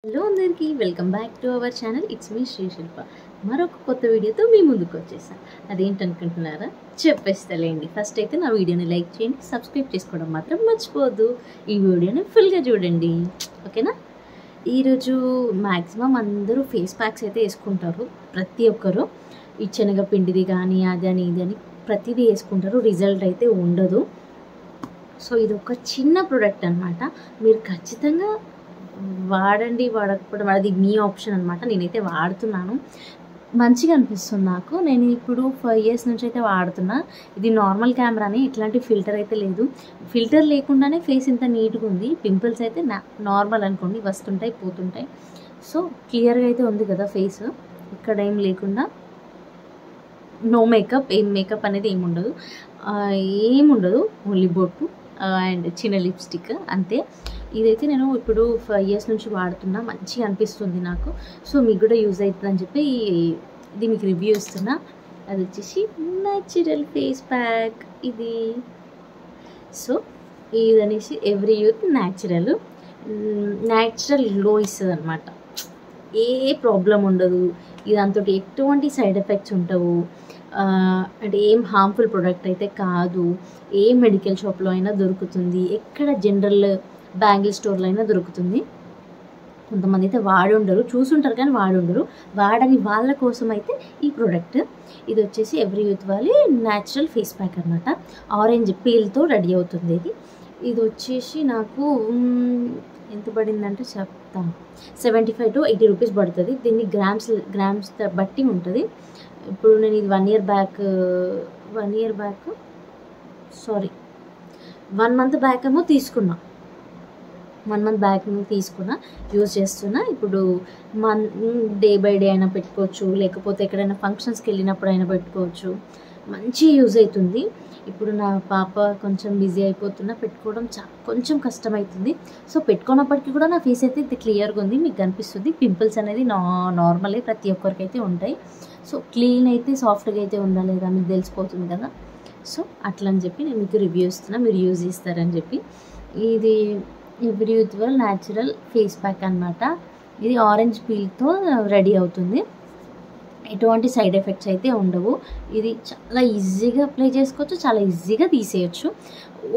Hello అందరికీ welcome back to our channel. It's me Sri Shilpa. మరొక కొత్త వీడియోతో మీ ముందుకు వచ్చేసాను. అదేంటనుకుంటున్నారా? చెప్పేస్తలేండి. ఫస్ట్ అయితే నా వీడియోని లైక్ చేయండి, సబ్స్క్రైబ్ చేసుకోవడం మాత్రం మర్చిపోవద్దు. ఈ వీడియోని ఫుల్గా చూడండి, ఓకేనా? ఈరోజు మ్యాక్సిమం అందరూ ఫేస్ ప్యాక్స్ అయితే వేసుకుంటారు. ప్రతి ఒక్కరు ఈ శనగపిండిది కానీ అదని ఇదని ప్రతిదీ వేసుకుంటారు. రిజల్ట్ అయితే ఉండదు. సో ఇది ఒక చిన్న ప్రోడక్ట్ అనమాట. మీరు ఖచ్చితంగా వాడండి, వాడకపోవడం అది మీ ఆప్షన్ అనమాట. నేనైతే వాడుతున్నాను, మంచిగా అనిపిస్తుంది నాకు. నేను ఇప్పుడు 5 years నుంచి అయితే వాడుతున్నా. ఇది నార్మల్ కెమెరానే, ఇట్లాంటి ఫిల్టర్ అయితే లేదు. ఫిల్టర్ లేకుండానే ఫేస్ ఇంత నీట్గా ఉంది. పింపుల్స్ అయితే నార్మల్ అనుకోండి, వస్తుంటాయి పోతుంటాయి. సో క్లియర్గా అయితే ఉంది కదా ఫేస్, ఇక్కడ ఏం లేకుండా. నో మేకప్, ఏం మేకప్ అనేది ఏముండదు, ఓన్లీ బొట్టు అండ్ చిన్న లిప్స్టిక్ అంతే. ఇదైతే నేను ఇప్పుడు 5 years నుంచి వాడుతున్నా, మంచిగా అనిపిస్తుంది నాకు. సో మీకు కూడా యూజ్ అవుతుందని చెప్పి ఇది మీకు రివ్యూ ఇస్తున్నా. అది వచ్చేసి న్యాచురల్ ఫేస్ ప్యాక్ ఇది. సో ఇది అనేసి ఎవ్రీ యూత్ న్యాచురల్ గ్లో ఇస్తుంది అనమాట. ఏ ప్రాబ్లం ఉండదు, దాంతో ఎటువంటి సైడ్ ఎఫెక్ట్స్ ఉండవు. అంటే ఏం హార్మ్ఫుల్ ప్రోడక్ట్ అయితే కాదు. ఏ మెడికల్ షాప్లో అయినా దొరుకుతుంది, ఎక్కడ జనరల్ బ్యాంగిల్ స్టోర్లో అయినా దొరుకుతుంది. కొంతమంది అయితే వాడుండరు, చూసుంటారు కానీ వాడుండరు. వాడని వాళ్ళ కోసం అయితే ఈ ప్రోడక్ట్. ఇది వచ్చేసి ఎవ్రీ యూత్ వాళ్ళి న్యాచురల్ ఫేస్ ప్యాక్ అనమాట. ఆరెంజ్ పీల్తో రెడీ అవుతుంది ఇది. ఇది వచ్చేసి నాకు ఎంత పడిందంటే చెప్తాను, 75 to 80 రూపీస్ పడుతుంది. దీన్ని గ్రామ్స్ బట్టి ఉంటుంది. ఇప్పుడు నేను ఇది 1 year బ్యాక్ 1 month బ్యాక్ ఏమో తీసుకున్నా. 1 month బ్యాక్ తీసుకున్నా, యూజ్ చేస్తున్నా. ఇప్పుడు డే బై డే అయినా పెట్టుకోవచ్చు, లేకపోతే ఎక్కడైనా ఫంక్షన్స్కి వెళ్ళినప్పుడు అయినా పెట్టుకోవచ్చు. మంచి యూజ్ అవుతుంది. ఇప్పుడు నా పాప కొంచెం బిజీ అయిపోతున్నా, పెట్టుకోవడం కొంచెం కష్టమవుతుంది. సో పెట్టుకున్నప్పటికీ కూడా నా ఫేస్ అయితే క్లియర్గా ఉంది, మీకు కనిపిస్తుంది. పింపుల్స్ అనేది నార్మలే, ప్రతి ఒక్కరికి అయితే ఉంటాయి. సో క్లీన్ అయితే సాఫ్ట్గా అయితే ఉందా లేదా మీకు తెలిసిపోతుంది కదా. సో అట్లా అని చెప్పి నేను మీకు రివ్యూ ఇస్తున్నా, మీరు యూజ్ చేస్తారని చెప్పి. ఇది every youth well natural face pack అనమాట. ఇది ఆరెంజ్ పీల్తో రెడీ అవుతుంది. ఎటువంటి సైడ్ ఎఫెక్ట్స్ అయితే ఉండవు. ఇది చాలా ఈజీగా అప్లై చేసుకోవచ్చు, చాలా ఈజీగా తీసేయచ్చు.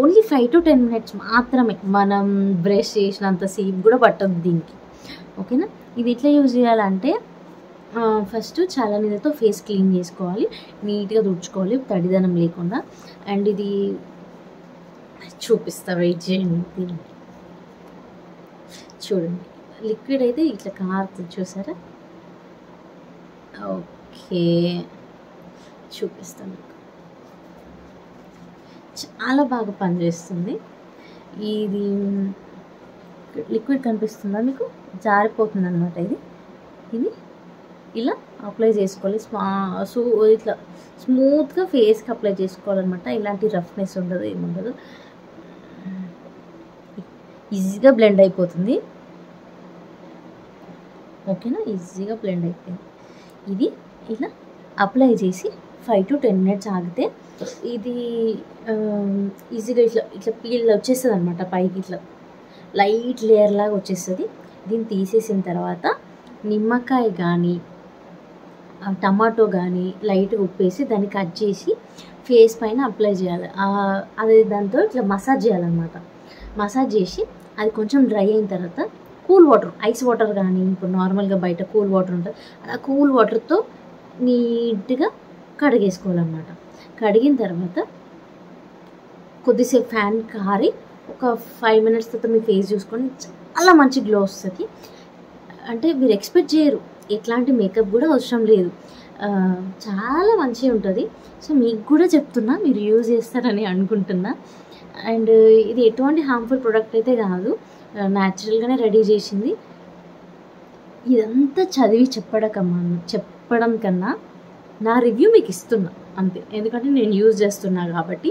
ఓన్లీ 5 to 10 minutes మాత్రమే. మనం బ్రష్ చేసినంత సేపు కూడా పట్టదు దీనికి, ఓకేనా? ఇది ఎట్లా యూజ్ చేయాలంటే, ఫస్ట్ చాలా నీళ్ళతో ఫేస్ క్లీన్ చేసుకోవాలి, నీట్గా తుడుచుకోవాలి తడిదనం లేకుండా. అండ్ ఇది చూపిస్తా, వెయిట్ చేయండి. చూడండి, లిక్విడ్ అయితే ఇట్లా కారుతుంది, చూసారా? ఓకే, చూపిస్తాను. చాలా బాగా పనిచేస్తుంది. ఇది లిక్విడ్ కనిపిస్తుందా మీకు? జారిపోతుంది అనమాట. ఇది ఇలా అప్లై చేసుకోవాలి. ఇట్లా స్మూత్గా ఫేస్కి అప్లై చేసుకోవాలన్నమాట. ఇలాంటి రఫ్నెస్ ఉండదు, ఏముండదు. ఈజీగా బ్లెండ్ అయిపోతుంది, ఓకేనా? ఈజీగా బ్లెండ్ అయిపోయింది. ఇది ఇలా అప్లై చేసి 5 to 10 minutes ఆగితే ఇది ఈజీగా ఇట్లా పీల్ వచ్చేస్తుంది అనమాట. పైకి ఇట్లా లైట్ లేయర్ లాగా వచ్చేస్తుంది. దీన్ని తీసేసిన తర్వాత నిమ్మకాయ కానీ టమాటో కానీ లైట్గా ఉప్పేసి దాన్ని కట్ చేసి ఫేస్ పైన అప్లై చేయాలి. అది దాంతో ఇట్లా మసాజ్ చేయాలన్నమాట. మసాజ్ చేసి అది కొంచెం డ్రై అయిన తర్వాత కూల్ వాటర్, ఐస్ వాటర్ కానీ, ఇప్పుడు నార్మల్గా బయట కూల్ వాటర్ ఉంటుంది, ఆ కూల్ వాటర్తో నీట్గా కడిగేసుకోవాలన్నమాట. కడిగిన తర్వాత కొద్దిసేపు ఫ్యాన్ కారి ఒక 5 minutes తర్వాత మీ ఫేస్ చూసుకొని చాలా మంచి గ్లో వస్తుంది. అంటే మీరు ఎక్స్పెక్ట్ చేయరు, ఎట్లాంటి మేకప్ కూడా అవసరం లేదు, చాలా మంచిగా ఉంటుంది. సో మీకు కూడా చెప్తున్నా, మీరు యూజ్ చేస్తారని అనుకుంటున్నా. అండ్ ఇది ఎటువంటి హార్మ్ఫుల్ ప్రోడక్ట్ అయితే కాదు, న్యాచురల్గానే రెడీ చేసింది. ఇదంతా చదివి చెప్పడం కన్నా నా రివ్యూ మీకు ఇస్తున్నా అంతే. ఎందుకంటే నేను యూజ్ చేస్తున్నా కాబట్టి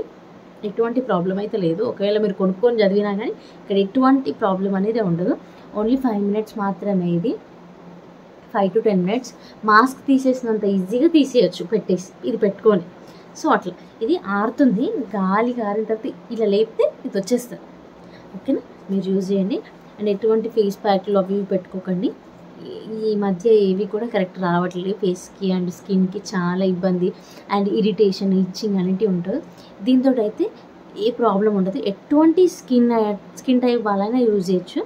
ఎటువంటి ప్రాబ్లం అయితే లేదు. ఒకవేళ మీరు కొనుక్కొని చదివినా కానీ ఇక్కడ ఎటువంటి ప్రాబ్లం అనేది ఉండదు. ఓన్లీ 5 minutes మాత్రమే. ఇది 5 to 10 minutes. మాస్క్ తీసేసినంత ఈజీగా తీసేయచ్చు పెట్టేసి, ఇది పెట్టుకొని. సో అట్లా ఇది ఆరుతుంది, గాలి కారిన తర్వాత ఇలా లేపితే ఇది వచ్చేస్తుంది, ఓకేనా? మీరు యూజ్ చేయండి. అండ్ ఎటువంటి ఫేస్ ప్యాక్లు అవి పెట్టుకోకండి. ఈ మధ్య ఏవి కూడా కరెక్ట్ రావట్లేదు ఫేస్కి అండ్ స్కిన్కి, చాలా ఇబ్బంది అండ్ ఇరిటేషన్, ఇచ్చింగ్ అనేటివి ఉంటుంది. దీంతో అయితే ఏ ప్రాబ్లం ఉండదు. ఎటువంటి స్కిన్ టైప్ వాళ్ళైనా యూజ్ చేయొచ్చు.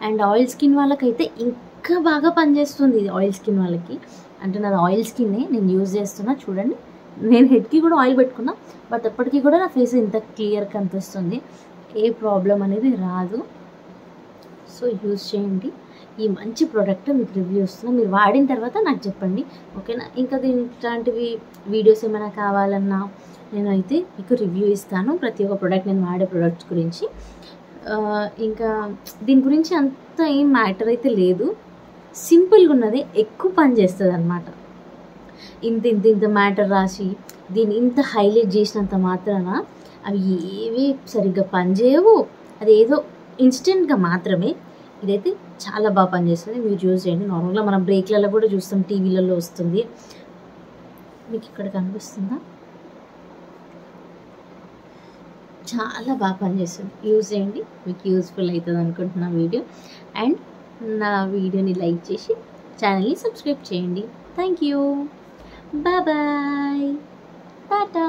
అండ్ ఆయిల్ స్కిన్ వాళ్ళకైతే ఇంకా బాగా పనిచేస్తుంది ఇది. ఆయిల్ స్కిన్ వాళ్ళకి అంటే నాది ఆయిల్ స్కిన్నే నేను యూజ్ చేస్తున్నా. చూడండి, నేను హెడ్కి కూడా ఆయిల్ పెట్టుకున్నా, బట్ అప్పటికీ కూడా నా ఫేస్ ఇంత క్లియర్గా కనిపిస్తుంది. ఏ ప్రాబ్లం అనేది రాదు. సో యూజ్ చేయండి. ఈ మంచి ప్రోడక్ట్ మీకు రివ్యూ ఇస్తున్నా, మీరు వాడిన తర్వాత నాకు చెప్పండి, ఓకేనా? ఇంకా ఇట్లాంటివి వీడియోస్ ఏమైనా కావాలన్నా నేనైతే మీకు రివ్యూ ఇస్తాను, ప్రతి ఒక్క ప్రోడక్ట్, నేను వాడే ప్రోడక్ట్స్ గురించి. ఇంకా దీని గురించి అంత ఏం మ్యాటర్ అయితే లేదు, సింపుల్గా ఉన్నది, ఎక్కువ పని చేస్తుంది అనమాట. ఇంత మ్యాటర్ రాసి దీన్ని ఇంత హైలైట్ చేసినంత మాత్రాన అవి ఏవి సరిగ్గా పనిచేయవు. అది ఏదో ఇన్స్టెంట్గా మాత్రమే. ఇదైతే చాలా బాగా పనిచేస్తుంది, మీరు యూజ్ చేయండి. నార్మల్గా మనం బ్రేక్లలో కూడా చూస్తాం, టీవీలలో వస్తుంది. మీకు ఇక్కడ కనిపిస్తుందా? చాలా బాగా పనిచేస్తుంది, యూజ్ చేయండి. మీకు యూస్ఫుల్ అవుతుంది అనుకుంటున్నా వీడియో. అండ్ నా వీడియోని లైక్ చేసి ఛానల్ని సబ్స్క్రైబ్ చేయండి. Thank you, bye bye, Tata.